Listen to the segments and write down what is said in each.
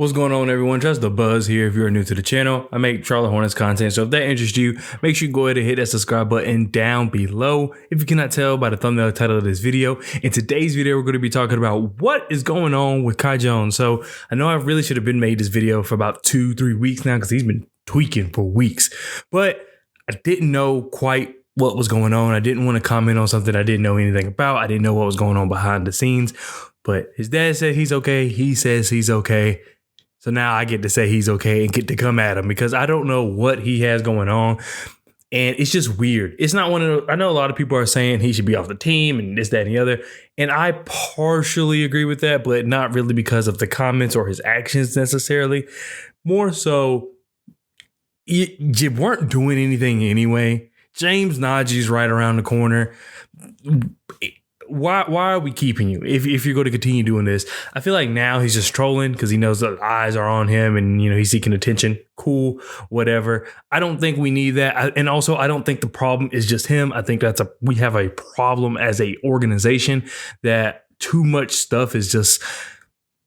What's going on, everyone? Just the Buzz here. If you're new to the channel, I make Charlotte Hornets content, so if that interests you, make sure you go ahead and hit that subscribe button down below. If you cannot tell by the thumbnail title of this video, in today's video, we're going to be talking about what is going on with Kai Jones. So I know I really should have been made this video for about 2-3 weeks now because he's been tweaking for weeks, but I didn't know quite what was going on. I didn't want to comment on something I didn't know anything about. I didn't know what was going on behind the scenes, but his dad said he's okay. He says he's okay. So now I get to say he's okay and get to come at him because I don't know what he has going on. And it's just weird. It's not one of the, I know a lot of people are saying he should be off the team and this, that, and the other. And I partially agree with that, but not really because of the comments or his actions necessarily. More so, you weren't doing anything anyway. James Najee's right around the corner. Why are we keeping you if you're going to continue doing this? I feel like now he's just trolling because he knows the eyes are on him and, you know, he's seeking attention. Cool, whatever. I don't think we need that. And also, I don't think the problem is just him. I think we have a problem as a organization that too much stuff is just.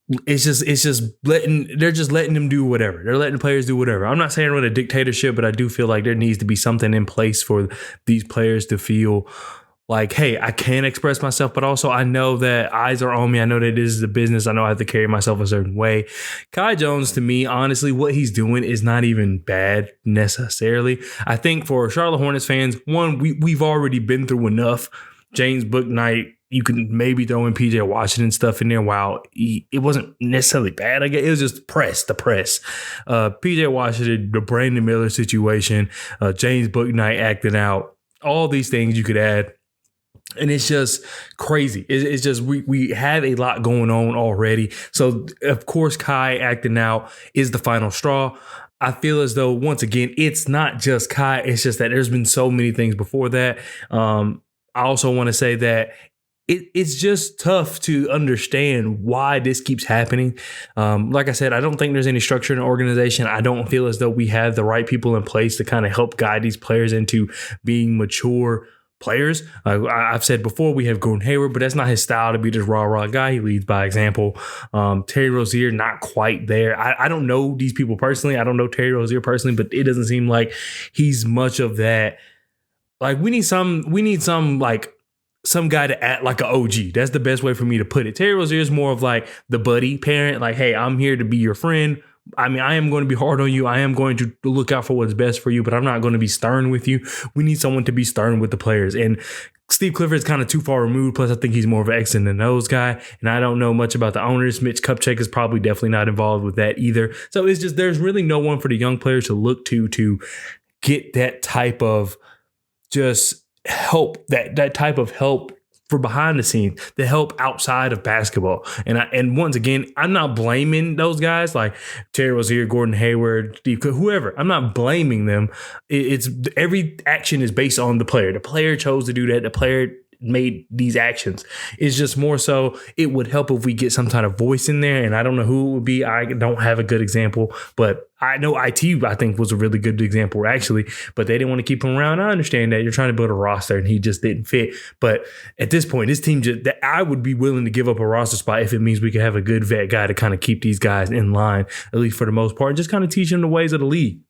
They're just letting them do whatever. They're letting the players do whatever. I'm not saying we're in a dictatorship, but I do feel like there needs to be something in place for these players to feel like, hey, I can express myself, but also I know that eyes are on me. I know that this is a business. I know I have to carry myself a certain way. Kai Jones, to me, honestly, what he's doing is not even bad necessarily. I think for Charlotte Hornets fans, one, we've already been through enough. James Bouknight, you can maybe throw in PJ Washington stuff in there. While it wasn't necessarily bad, I guess it was just the press. PJ Washington, the Brandon Miller situation, James Bouknight acting out, all these things you could add. And it's just crazy. It's just we have a lot going on already. So, of course, Kai acting out is the final straw. I feel as though, once again, it's not just Kai. It's just that there's been so many things before that. I also want to say that it's just tough to understand why this keeps happening. Like I said, I don't think there's any structure in the organization. I don't feel as though we have the right people in place to kind of help guide these players into being mature players. I've said before, we have Gordon Hayward, but that's not his style to be this rah-rah guy. He leads by example. Terry Rozier, not quite there. I don't know these people personally. I don't know Terry Rozier personally, but it doesn't seem like he's much of that. Like we need some guy to act like an OG. That's the best way for me to put it. Terry Rozier is more of like the buddy parent. Like, hey, I'm here to be your friend. I mean, I am going to be hard on you. I am going to look out for what's best for you, but I'm not going to be stern with you. We need someone to be stern with the players. And Steve Clifford is kind of too far removed. Plus, I think he's more of an X and O's guy. And I don't know much about the owners. Mitch Kupchak is probably definitely not involved with that either. So it's just, there's really no one for the young players to look to get that type of just help, that type of help for behind the scenes, the help outside of basketball. And once again, I'm not blaming those guys like Terry Rozier, Gordon Hayward, Steve Cook, whoever. I'm not blaming them. It's every action is based on the player. The player chose to do that. The player made these actions. It's just more so it would help if we get some kind of voice in there. And I don't know who it would be. I don't have a good example, but I know I think was a really good example actually, but they didn't want to keep him around. I understand that you're trying to build a roster and he just didn't fit. But at this point, this team I would be willing to give up a roster spot if it means we could have a good vet guy to kind of keep these guys in line, at least for the most part, and just kind of teach them the ways of the league.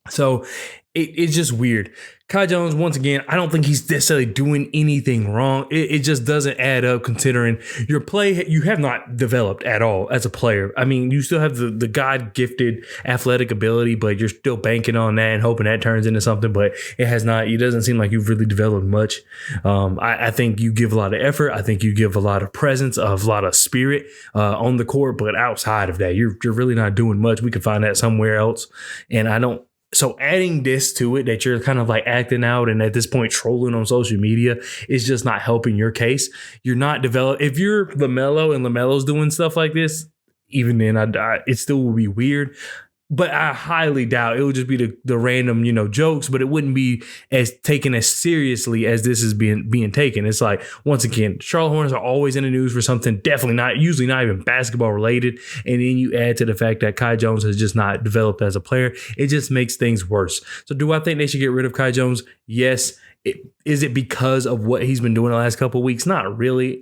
So it's just weird. Kai Jones, once again, I don't think he's necessarily doing anything wrong. It just doesn't add up considering your play. You have not developed at all as a player. I mean, you still have the God-gifted athletic ability, but you're still banking on that and hoping that turns into something. But it has not. It doesn't seem like you've really developed much. I think you give a lot of effort. I think you give a lot of presence, a lot of spirit on the court. But outside of that, you're really not doing much. We can find that somewhere else. And I don't. So adding this to it, that you're kind of like acting out and at this point trolling on social media, is just not helping your case. You're not developed. If you're LaMelo and LaMelo's doing stuff like this, even then, it still will be weird. But I highly doubt it would just be the random, jokes, but it wouldn't be as taken as seriously as this is being taken. It's like, once again, Charlotte Hornets are always in the news for something usually not even basketball related. And then you add to the fact that Kai Jones has just not developed as a player. It just makes things worse. So do I think they should get rid of Kai Jones? Yes. Is it because of what he's been doing the last couple of weeks? Not really.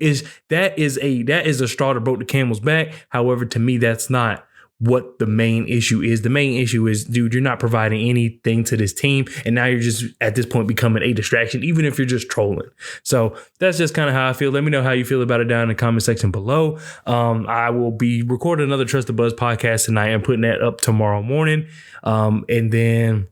That is a straw that broke the camel's back. However, to me, that's not what the main issue is. The main issue is, dude, you're not providing anything to this team. And now you're just at this point becoming a distraction, even if you're just trolling. So that's just kind of how I feel. Let me know how you feel about it down in the comment section below. I will be recording another Trust the Buzz podcast tonight and putting that up tomorrow morning. And then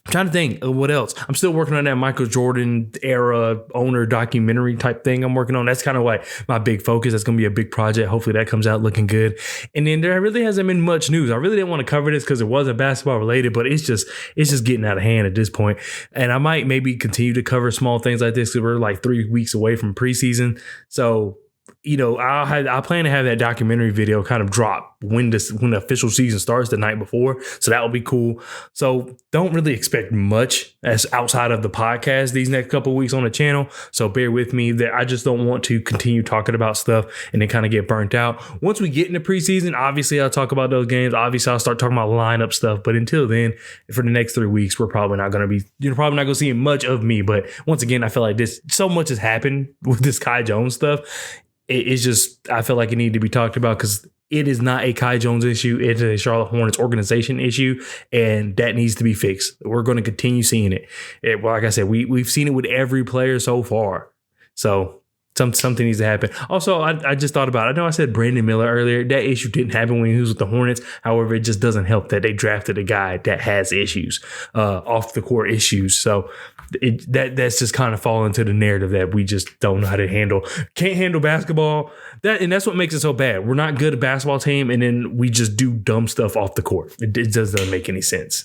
I'm trying to think of what else. I'm still working on that Michael Jordan era owner documentary type thing I'm working on. That's kind of like my big focus. That's going to be a big project. Hopefully that comes out looking good. And then there really hasn't been much news. I really didn't want to cover this because it wasn't basketball related, but it's just getting out of hand at this point. And I might maybe continue to cover small things like this because we're like 3 weeks away from preseason. So, you know, I plan to have that documentary video kind of drop when the official season starts the night before. So that will be cool. So don't really expect much as outside of the podcast these next couple of weeks on the channel. So bear with me that I just don't want to continue talking about stuff and then kind of get burnt out. Once we get into preseason, obviously I'll talk about those games. Obviously I'll start talking about lineup stuff. But until then, for the next 3 weeks, we're probably not going to be, you're probably not going to see much of me. But once again, I feel like so much has happened with this Kai Jones stuff. It's just, I feel like it needed to be talked about because it is not a Kai Jones issue. It's a Charlotte Hornets organization issue, and that needs to be fixed. We're going to continue seeing it. Well, like I said, we've seen it with every player so far. So something needs to happen. Also, I just thought about it. I know I said Brandon Miller earlier. That issue didn't happen when he was with the Hornets. However, it just doesn't help that they drafted a guy that has issues, off the court issues. So that's just kind of falling into the narrative that we just don't know how to handle. Can't handle basketball. And that's what makes it so bad. We're not good at basketball team, and then we just do dumb stuff off the court. It just doesn't make any sense.